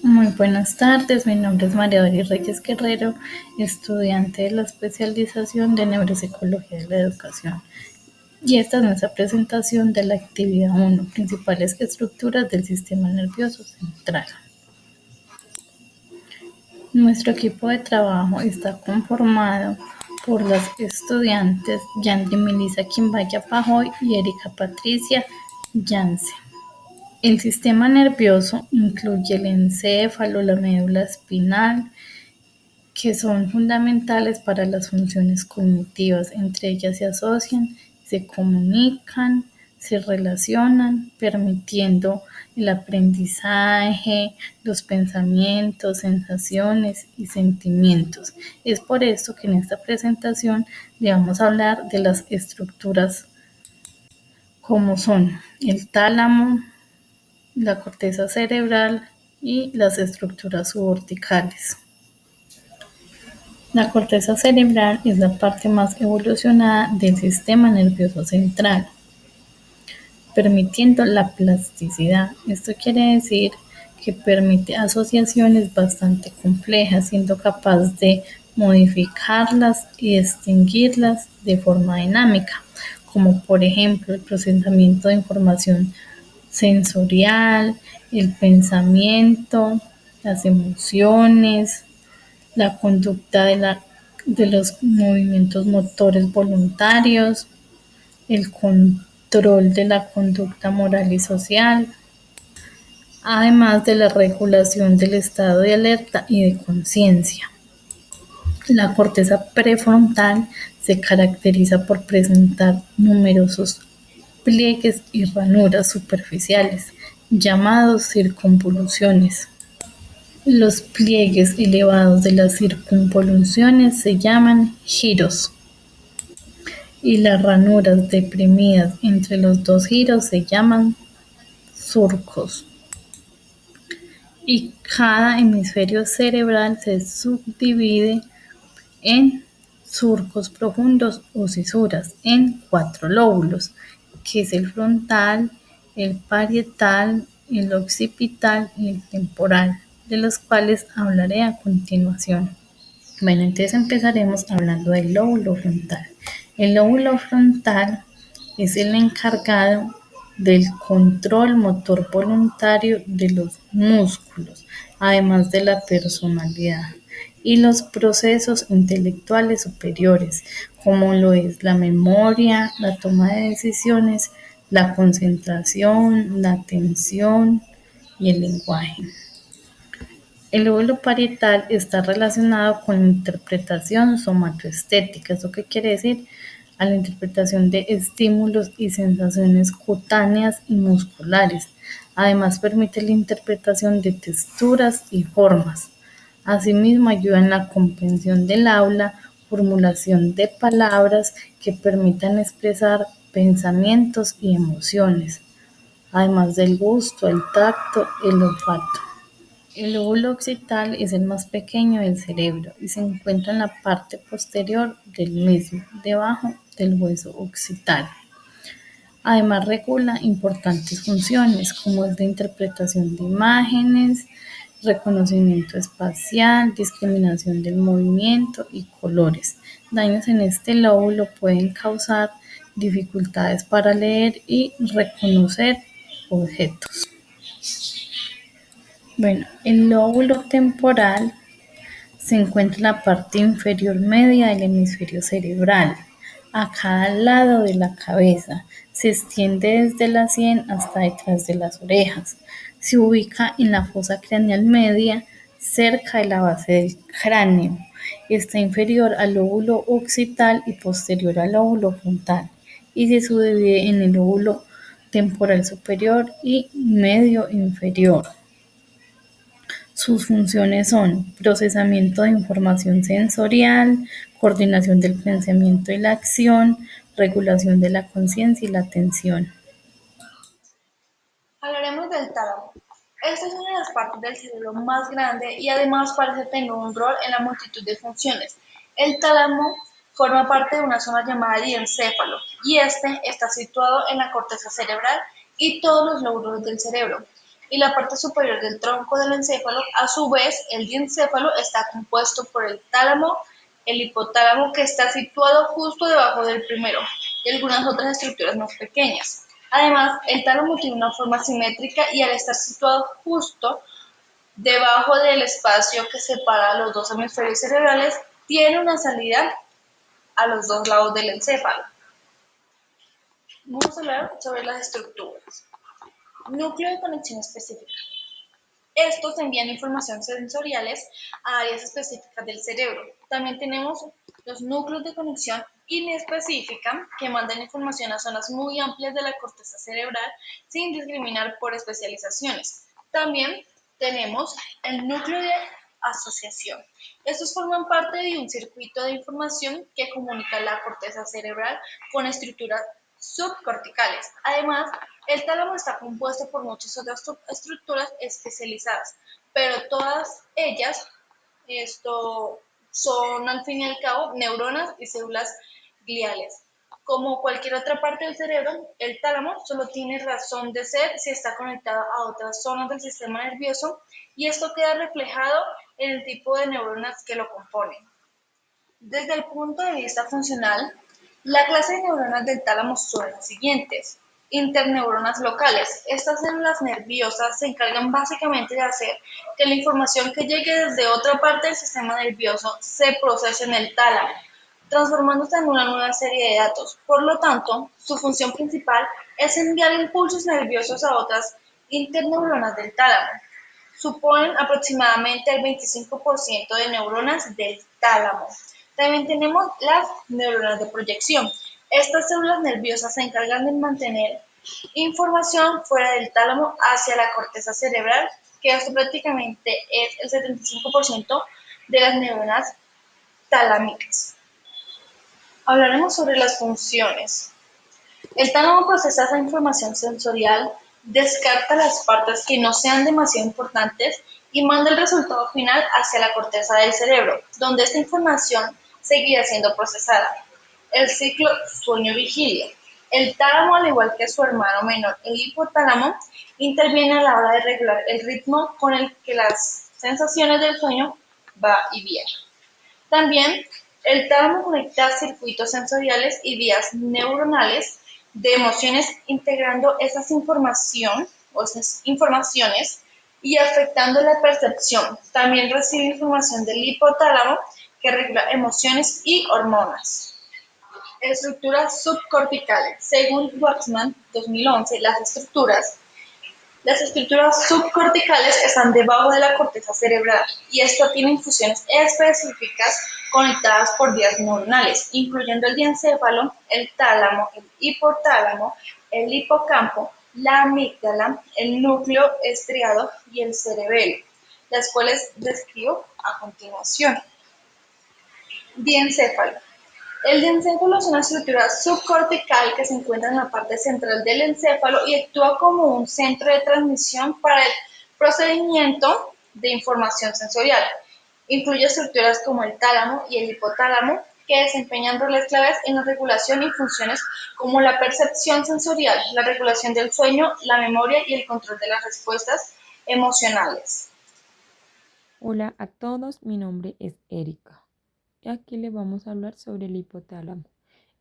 Muy buenas tardes, mi nombre es María Doris Reyes Guerrero, estudiante de la especialización de Neuropsicología de la Educación. Y esta es nuestra presentación de la actividad 1, principales estructuras del sistema nervioso central. Nuestro equipo de trabajo está conformado por las estudiantes Yandri Melissa Quimbaya Pajoy y Erika Patricia Yance. El sistema nervioso incluye el encéfalo, la médula espinal, que son fundamentales para las funciones cognitivas. Entre ellas se asocian, se comunican, se relacionan, permitiendo el aprendizaje, los pensamientos, sensaciones y sentimientos. Es por esto que en esta presentación le vamos a hablar de las estructuras como son el tálamo, la corteza cerebral y las estructuras suborticales. La corteza cerebral es la parte más evolucionada del sistema nervioso central, permitiendo la plasticidad. Esto quiere decir que permite asociaciones bastante complejas, siendo capaz de modificarlas y extinguirlas de forma dinámica, como por ejemplo el procesamiento de información sensorial, el pensamiento, las emociones, la conducta de los movimientos motores voluntarios, el control de la conducta moral y social, además de la regulación del estado de alerta y de conciencia. La corteza prefrontal se caracteriza por presentar numerosos pliegues y ranuras superficiales, llamados circunvoluciones. Los pliegues elevados de las circunvoluciones se llaman giros y las ranuras deprimidas entre los dos giros se llaman surcos. Y cada hemisferio cerebral se subdivide en surcos profundos o cisuras en 4 lóbulos, que es el frontal, el parietal, el occipital y el temporal, de los cuales hablaré a continuación. Bueno, entonces empezaremos hablando del lóbulo frontal. El lóbulo frontal es el encargado del control motor voluntario de los músculos, además de la personalidad y los procesos intelectuales superiores, como lo es la memoria, la toma de decisiones, la concentración, la atención y el lenguaje. El lóbulo parietal está relacionado con la interpretación somatoestética. ¿Eso qué quiere decir? A la interpretación de estímulos y sensaciones cutáneas y musculares. Además, permite la interpretación de texturas y formas. Asimismo, ayuda en la comprensión del habla, formulación de palabras que permitan expresar pensamientos y emociones, además del gusto, el tacto, el olfato. El lóbulo occipital es el más pequeño del cerebro y se encuentra en la parte posterior del mismo, debajo del hueso occipital. Además regula importantes funciones como es de interpretación de imágenes, reconocimiento espacial, discriminación del movimiento y colores. Daños en este lóbulo pueden causar dificultades para leer y reconocer objetos. Bueno, el lóbulo temporal se encuentra en la parte inferior media del hemisferio cerebral, a cada lado de la cabeza. Se extiende desde la sien hasta detrás de las orejas. Se ubica en la fosa craneal media, cerca de la base del cráneo. Está inferior al lóbulo occipital y posterior al lóbulo frontal. Y se subdivide en el lóbulo temporal superior y medio inferior. Sus funciones son procesamiento de información sensorial, coordinación del pensamiento y la acción, regulación de la conciencia y la atención. Hablaremos del tálamo. Esta es una de las partes del cerebro más grande y además parece tener un rol en la multitud de funciones. El tálamo forma parte de una zona llamada diencéfalo y este está situado en la corteza cerebral y todos los lóbulos del cerebro. y la parte superior del tronco del encéfalo. A su vez, el diencéfalo está compuesto por el tálamo, el hipotálamo, que está situado justo debajo del primero, y algunas otras estructuras más pequeñas. Además, el tálamo tiene una forma simétrica y al estar situado justo debajo del espacio que separa los dos hemisferios cerebrales, tiene una salida a los dos lados del encéfalo. Vamos a hablar sobre las estructuras. Núcleo de conexión específica. Estos envían información sensoriales a áreas específicas del cerebro. También tenemos los núcleos de conexión inespecífica, que mandan información a zonas muy amplias de la corteza cerebral sin discriminar por especializaciones. También tenemos el núcleo de asociación. Estos forman parte de un circuito de información que comunica la corteza cerebral con estructuras subcorticales. Además, el tálamo está compuesto por muchas otras estructuras especializadas, pero todas ellas son al fin y al cabo neuronas y células gliales. Como cualquier otra parte del cerebro, el tálamo solo tiene razón de ser si está conectado a otras zonas del sistema nervioso, y esto queda reflejado en el tipo de neuronas que lo componen. Desde el punto de vista funcional, la clase de neuronas del tálamo son las siguientes. Interneuronas locales. Estas células nerviosas se encargan básicamente de hacer que la información que llegue desde otra parte del sistema nervioso se procese en el tálamo, transformándose en una nueva serie de datos. Por lo tanto, su función principal es enviar impulsos nerviosos a otras interneuronas del tálamo. Suponen aproximadamente el 25% de neuronas del tálamo. También tenemos las neuronas de proyección. Estas células nerviosas se encargan de mantener información fuera del tálamo hacia la corteza cerebral, que esto prácticamente es el 75% de las neuronas talámicas. Hablaremos sobre las funciones. El tálamo procesa esa información sensorial, descarta las partes que no sean demasiado importantes y manda el resultado final hacia la corteza del cerebro, donde esta información seguirá siendo procesada. El ciclo sueño-vigilia. El tálamo, al igual que su hermano menor, el hipotálamo, interviene a la hora de regular el ritmo con el que las sensaciones del sueño va y viene. También, el tálamo conecta circuitos sensoriales y vías neuronales de emociones, integrando esas informaciones y afectando la percepción. También recibe información del hipotálamo, que regula emociones y hormonas. Estructuras subcorticales. Según Waxman, 2011, las estructuras subcorticales están debajo de la corteza cerebral, y esto tienen funciones específicas conectadas por vías neuronales, incluyendo el diencéfalo, el tálamo, el hipotálamo, el hipocampo, la amígdala, el núcleo estriado y el cerebelo, las cuales describo a continuación. Diencéfalo. El diencéfalo es una estructura subcortical que se encuentra en la parte central del encéfalo y actúa como un centro de transmisión para el procesamiento de información sensorial. Incluye estructuras como el tálamo y el hipotálamo, que desempeñan roles claves en la regulación y funciones como la percepción sensorial, la regulación del sueño, la memoria y el control de las respuestas emocionales. Hola a todos, mi nombre es Erika y aquí le vamos a hablar sobre el hipotálamo.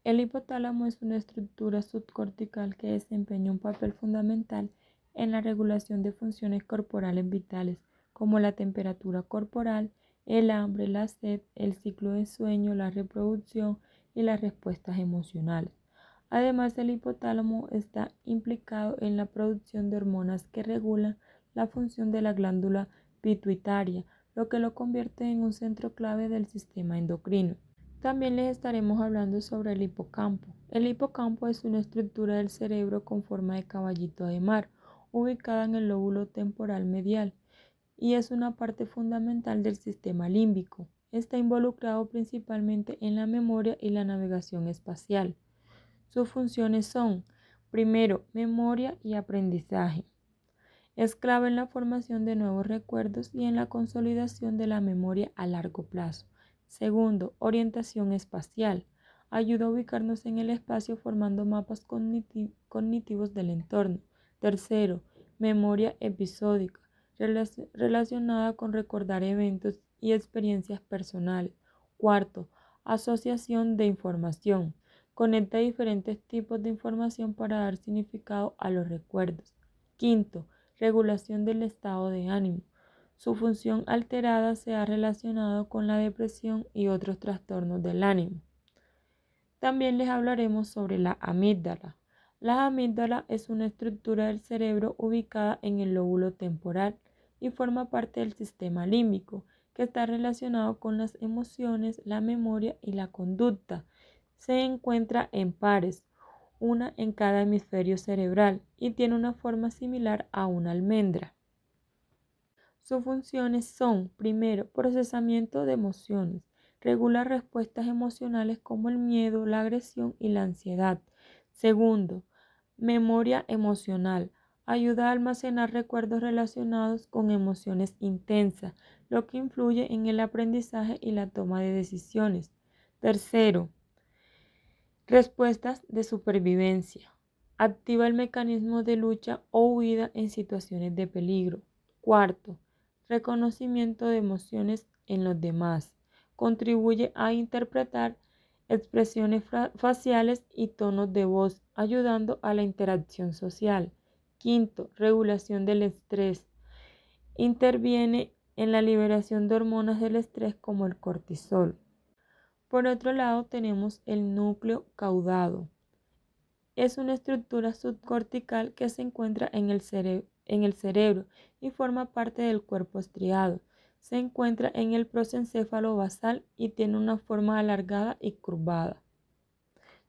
El hipotálamo es una estructura subcortical que desempeña un papel fundamental en la regulación de funciones corporales vitales, como la temperatura corporal, el hambre, la sed, el ciclo de sueño, la reproducción y las respuestas emocionales. Además, el hipotálamo está implicado en la producción de hormonas que regulan la función de la glándula pituitaria, lo que lo convierte en un centro clave del sistema endocrino. También les estaremos hablando sobre el hipocampo. El hipocampo es una estructura del cerebro con forma de caballito de mar, ubicada en el lóbulo temporal medial, y es una parte fundamental del sistema límbico. Está involucrado principalmente en la memoria y la navegación espacial. Sus funciones son, primero, memoria y aprendizaje. Es clave en la formación de nuevos recuerdos y en la consolidación de la memoria a largo plazo. Segundo, orientación espacial. Ayuda a ubicarnos en el espacio formando mapas cognitivos del entorno. Tercero, memoria episódica, relacionada con recordar eventos y experiencias personales. Cuarto, asociación de información. Conecta diferentes tipos de información para dar significado a los recuerdos. Quinto, regulación del estado de ánimo. Su función alterada se ha relacionado con la depresión y otros trastornos del ánimo. También les hablaremos sobre la amígdala. La amígdala es una estructura del cerebro ubicada en el lóbulo temporal y forma parte del sistema límbico, que está relacionado con las emociones, la memoria y la conducta. Se encuentra en pares, una en cada hemisferio cerebral, y tiene una forma similar a una almendra. Sus funciones son, primero, procesamiento de emociones. Regula respuestas emocionales como el miedo, la agresión y la ansiedad. Segundo, memoria emocional. Ayuda a almacenar recuerdos relacionados con emociones intensas, lo que influye en el aprendizaje y la toma de decisiones. Tercero, respuestas de supervivencia. Activa el mecanismo de lucha o huida en situaciones de peligro. Cuarto, reconocimiento de emociones en los demás. Contribuye a interpretar expresiones faciales y tonos de voz, ayudando a la interacción social. Quinto, regulación del estrés. Interviene en la liberación de hormonas del estrés como el cortisol. Por otro lado, tenemos el núcleo caudado. Es una estructura subcortical que se encuentra en el cerebro y forma parte del cuerpo estriado. Se encuentra en el prosencéfalo basal y tiene una forma alargada y curvada.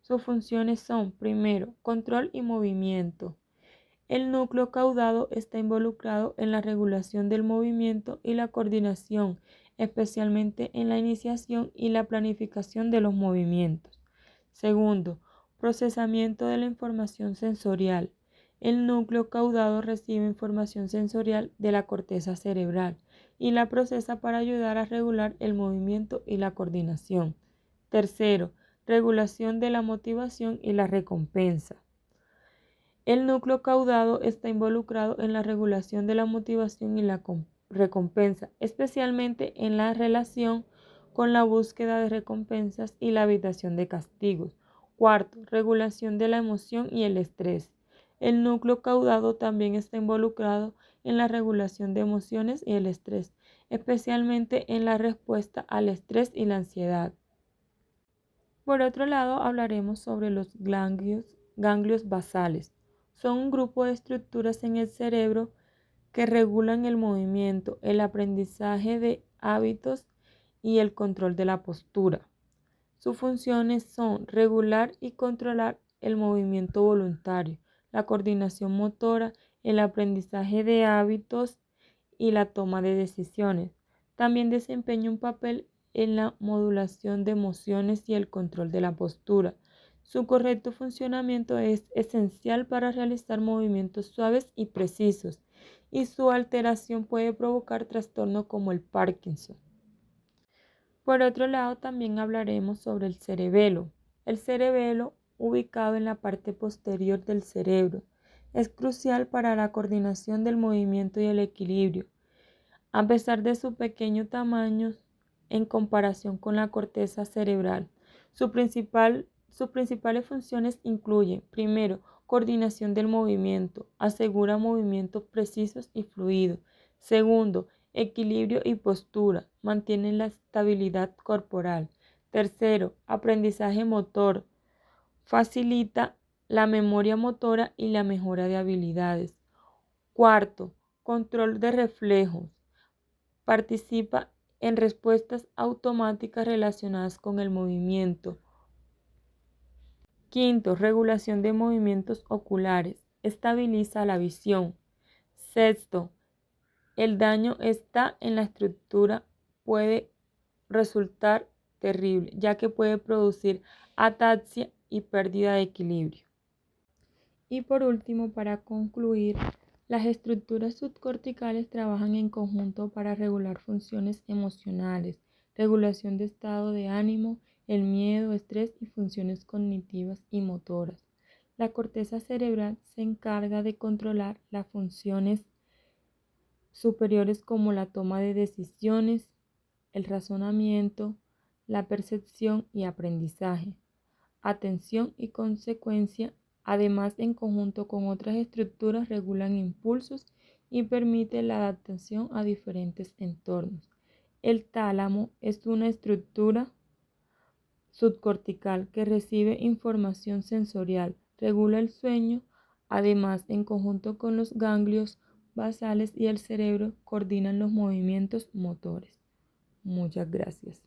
Sus funciones son, primero, control y movimiento. El núcleo caudado está involucrado en la regulación del movimiento y la coordinación, especialmente en la iniciación y la planificación de los movimientos. Segundo, procesamiento de la información sensorial. El núcleo caudado recibe información sensorial de la corteza cerebral y la procesa para ayudar a regular el movimiento y la coordinación. Tercero, regulación de la motivación y la recompensa. El núcleo caudado está involucrado en la regulación de la motivación y la recompensa, especialmente en la relación con la búsqueda de recompensas y la evitación de castigos. Cuarto, regulación de la emoción y el estrés. El núcleo caudado también está involucrado en la regulación de emociones y el estrés, especialmente en la respuesta al estrés y la ansiedad. Por otro lado, hablaremos sobre los ganglios basales. Son un grupo de estructuras en el cerebro que regulan el movimiento, el aprendizaje de hábitos y el control de la postura. Sus funciones son regular y controlar el movimiento voluntario, la coordinación motora, el aprendizaje de hábitos y la toma de decisiones. También desempeña un papel en la modulación de emociones y el control de la postura. Su correcto funcionamiento es esencial para realizar movimientos suaves y precisos, y su alteración puede provocar trastornos como el Parkinson. Por otro lado, también hablaremos sobre el cerebelo. El cerebelo, ubicado en la parte posterior del cerebro, es crucial para la coordinación del movimiento y el equilibrio. A pesar de su pequeño tamaño en comparación con la corteza cerebral, sus principales funciones incluyen, primero, coordinación del movimiento, asegura movimientos precisos y fluidos. Segundo, equilibrio y postura, mantiene la estabilidad corporal. Tercero, aprendizaje motor, facilita la memoria motora y la mejora de habilidades. Cuarto, control de reflejos. Participa en respuestas automáticas relacionadas con el movimiento. Quinto, regulación de movimientos oculares. Estabiliza la visión. Sexto, el daño está en la estructura, puede resultar terrible, ya que puede producir ataxia y pérdida de equilibrio. Y por último, para concluir, las estructuras subcorticales trabajan en conjunto para regular funciones emocionales, regulación de estado de ánimo, el miedo, estrés y funciones cognitivas y motoras. La corteza cerebral se encarga de controlar las funciones superiores como la toma de decisiones, el razonamiento, la percepción y aprendizaje, atención y consecuencia. Además, en conjunto con otras estructuras, regulan impulsos y permite la adaptación a diferentes entornos. El tálamo es una estructura subcortical que recibe información sensorial, regula el sueño. Además, en conjunto con los ganglios basales y el cerebro, coordinan los movimientos motores. Muchas gracias.